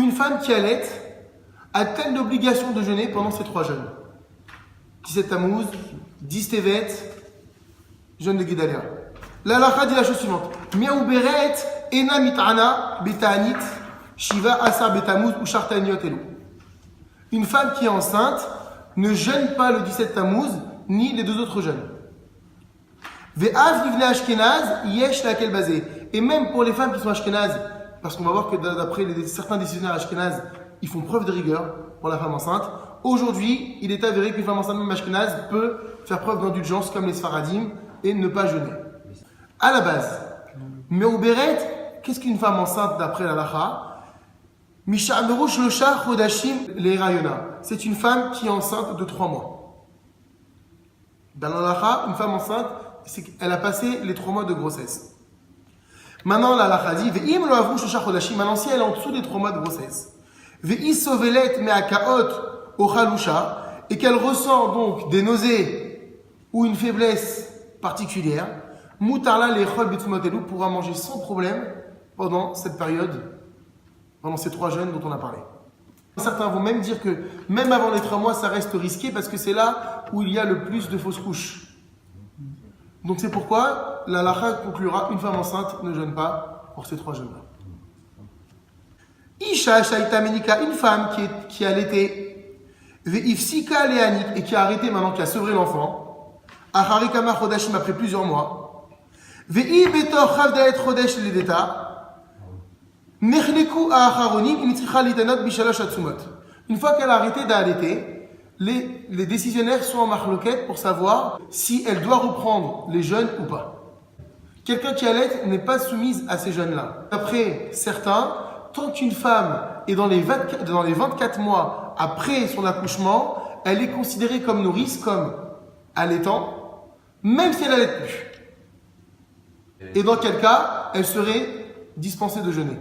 une femme qui allait a-t-elle l'obligation de jeûner pendant ces 3 jeûnes? 17 Tammuz, 10 Tevet, jeûne de Guédalia. La halakha dit la chose suivante. Miaouberet ena mit'ana beta'anit shiva asar betamuz ou shartaniot elu. Une femme qui est enceinte ne jeûne pas le 17 Tammuz ni les 2 autres jeûnes. Ve'av livne ashkenaz yesh laquelle basé. Et même pour les femmes qui sont ashkenaz, parce qu'on va voir que d'après certains décisionnaires ashkenaz, ils font preuve de rigueur pour la femme enceinte. Aujourd'hui, il est avéré qu'une femme enceinte même ashkenaz peut faire preuve d'indulgence comme les sfaradim et ne pas jeûner. À la base, Me'uberet, qu'est-ce qu'une femme enceinte d'après la halakha? Misha'ameru shlosha chodashim le'erayona. C'est une femme qui est enceinte de 3 mois. Dans la halakha, une femme enceinte, elle a passé les 3 mois de grossesse. Maintenant, la halakha dit, ve'im lo avru shlosha chodashim. Maintenant, si elle est en dessous des 3 mois de grossesse, ve'i sovelet me'akaot ochalusha, et qu'elle ressent donc des nausées ou une faiblesse particulière, Moutarla l'echol bitsumotelu pourra manger sans problème pendant cette période, pendant ces 3 jeûnes dont on a parlé. Certains vont même dire que même avant les 3 mois, ça reste risqué parce que c'est là où il y a le plus de fausses couches. Donc c'est pourquoi la halakha conclura une femme enceinte ne jeûne pas pour ces 3 jeûnes-là. Isha shaita menika, une femme qui a allaité, ve'ifsika le'anik, et qui a arrêté maintenant, qui a sevré l'enfant, acharikama chodashim, après plusieurs mois. Ve'i betor chavdaet chodesh ledeta, nechleku a'acharonim, initricha litanot bishalosh atzumot. Une fois qu'elle a arrêté d'allaiter, les décisionnaires sont en marloquette pour savoir si elle doit reprendre les jeûnes ou pas. Quelqu'un qui allaite n'est pas soumise à ces jeûnes-là. Après certains, tant qu'une femme est dans les 24 mois après son accouchement, elle est considérée comme nourrice, comme allaitant, même si elle n'allait plus. Et dans quel cas, elle serait dispensée de jeûner.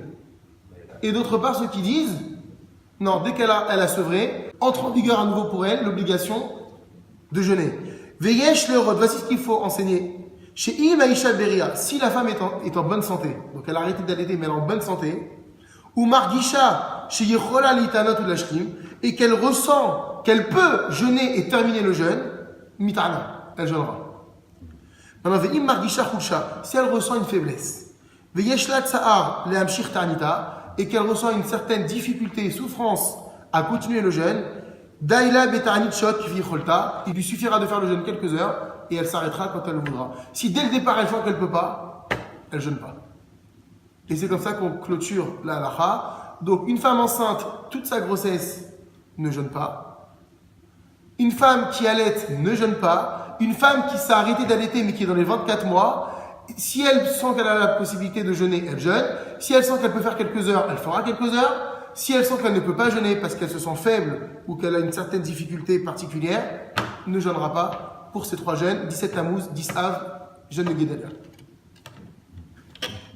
Et d'autre part, ceux qui disent, non, dès qu'elle a sevré, entre en vigueur à nouveau pour elle l'obligation de jeûner. Veyesh le rod, voici ce qu'il faut enseigner. Chez Imaïcha Beria, si la femme est en bonne santé, donc elle a arrêté d'allaiter, mais elle est en bonne santé, ou Margisha, chez Yechola Litanot ou Lashkim, et qu'elle ressent qu'elle peut jeûner et terminer le jeûne, Mitana, elle jeûnera. Maintenant, Ve'im Margisha Chulsha, si elle ressent une faiblesse, Veyeshla Tsa'ar Le'amshir Ta'anita, et qu'elle ressent une certaine difficulté et souffrance à continuer le jeûne, Daïla Beta'anit Shot Vicholta, il lui suffira de faire le jeûne quelques heures et elle s'arrêtera quand elle le voudra. Si dès le départ elle sent qu'elle ne peut pas, elle ne jeûne pas. Et c'est comme ça qu'on clôture la halakha. Donc une femme enceinte, toute sa grossesse, ne jeûne pas. Une femme qui allaite ne jeûne pas. Une femme qui s'est arrêtée d'allaiter mais qui est dans les 24 mois, si elle sent qu'elle a la possibilité de jeûner, elle jeûne. Si elle sent qu'elle peut faire quelques heures, elle fera quelques heures. Si elle sent qu'elle ne peut pas jeûner parce qu'elle se sent faible ou qu'elle a une certaine difficulté particulière, ne jeûnera pas pour ces 3 jeûnes, 17 Tammuz, 10 Av, jeûne de Guédalia.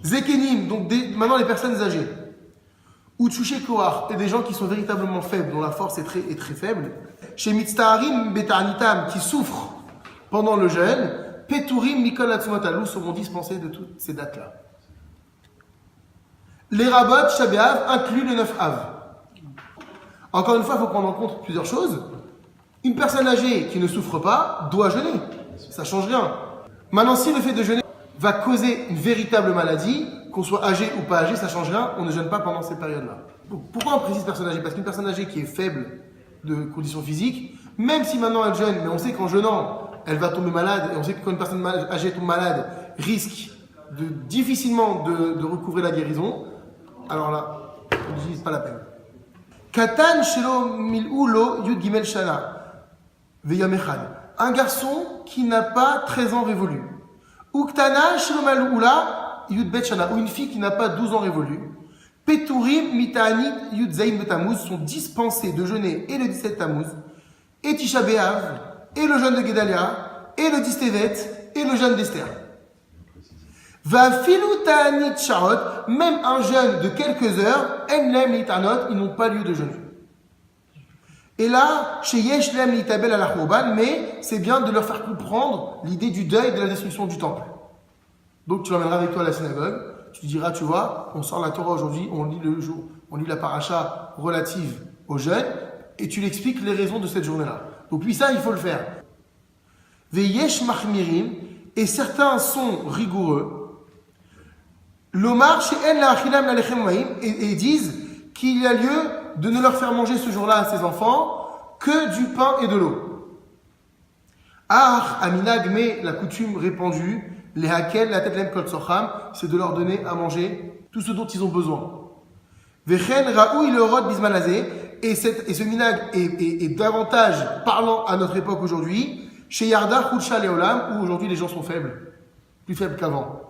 Zekenim, donc maintenant les personnes âgées, ou Tchouché Kohar, et des gens qui sont véritablement faibles, dont la force est très faible, chez Mitztaharim Betanitam, qui souffrent pendant le jeûne, Peturim Mikol Atsumatalou seront dispensés de toutes ces dates-là. Les rabots Shabéav incluent le 9 Av. Encore une fois, il faut prendre en compte plusieurs choses. Une personne âgée qui ne souffre pas doit jeûner. Ça ne change rien. Maintenant, si le fait de jeûner va causer une véritable maladie, qu'on soit âgé ou pas âgé, ça ne change rien, on ne jeûne pas pendant ces périodes-là. Donc, pourquoi on précise personne âgée? Parce qu'une personne âgée qui est faible de conditions physiques, même si maintenant elle jeûne, mais on sait qu'en jeûnant, elle va tomber malade, et on sait que quand une personne âgée tombe malade, risque difficilement de recouvrer la guérison, alors là, on n'utilise pas la peine. Katan shelo mil'ulo yud gimel shana veyam echad. Un garçon qui n'a pas 13 ans révolus. Uktana shelo mal'ula yud bet shana. Ou une fille qui n'a pas 12 ans révolus. Peturim mita'anit yud zayin betamuz sont dispensés de jeûner et le 17 Tammuz, et Tisha B'Av, et le jeûne de Guédalia, et le 10 Tevet, et le jeûne d'Esther. Va filu ta'anit sharot, même un jeûne de quelques heures, en lem litanot, ils n'ont pas lieu de jeûner. Et là, chez Yesh lem litabel ala chouban, mais c'est bien de leur faire comprendre l'idée du deuil de la destruction du temple. Donc tu l'emmèneras avec toi à la synagogue, tu diras, tu vois, on sort la Torah aujourd'hui, on lit le jour, on lit la paracha relative au jeûne, et tu l'expliques les raisons de cette journée-là. Donc lui, ça, il faut le faire. Veyesh machmirim, et certains sont rigoureux. L'omar she'en la'achilam la'lechem ma'im, et disent qu'il y a lieu de ne leur faire manger ce jour-là à ses enfants que du pain et de l'eau. Ah, aminag, mais la coutume répandue, les hakel, la tête kol tsocham, c'est de leur donner à manger tout ce dont ils ont besoin. Vechen raoui le rod bismanazé, et ce minag est davantage parlant à notre époque aujourd'hui, chez Yarda Choucha Leolam, où aujourd'hui les gens sont faibles, plus faibles qu'avant.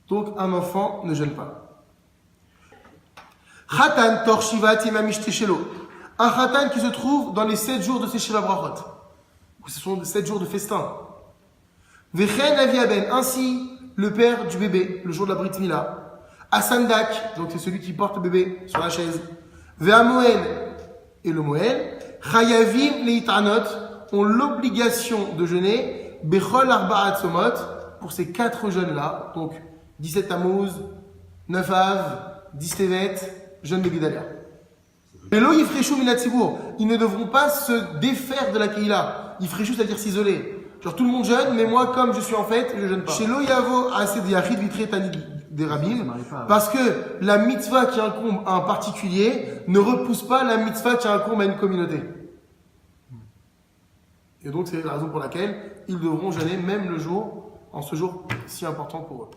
Donc un enfant ne jeûne pas. Khatan tor shiva timamishte shelo. Un khatan qui se trouve dans les 7 jours de ses shiva brachot. Ce sont 7 jours de festin. Vechen aviaben, ainsi le père du bébé, le jour de la brit mila. Asandak, donc c'est celui qui porte le bébé sur la chaise. Ve'amoel, et le moel. Chayavim leitanot, ont l'obligation de jeûner. Bechol arba'at somot, pour ces 4 jeûnes-là. Donc 17 Tammuz, 9 Av, 10 Tevet, jeûne de Guidalia. Velo yifreshu minat tzibur, ils ne devront pas se défaire de la Keila. Yifreshu, c'est-à-dire s'isoler. Genre tout le monde jeûne, mais moi, comme je suis en fête, je jeûne pas. Shelo yavo ased yachid vitre tani des rabbins, parce que la mitzvah qui incombe à un particulier ne repousse pas la mitzvah qui incombe à une communauté. Et donc c'est la raison pour laquelle ils devront jeûner même le jour, en ce jour si important pour eux.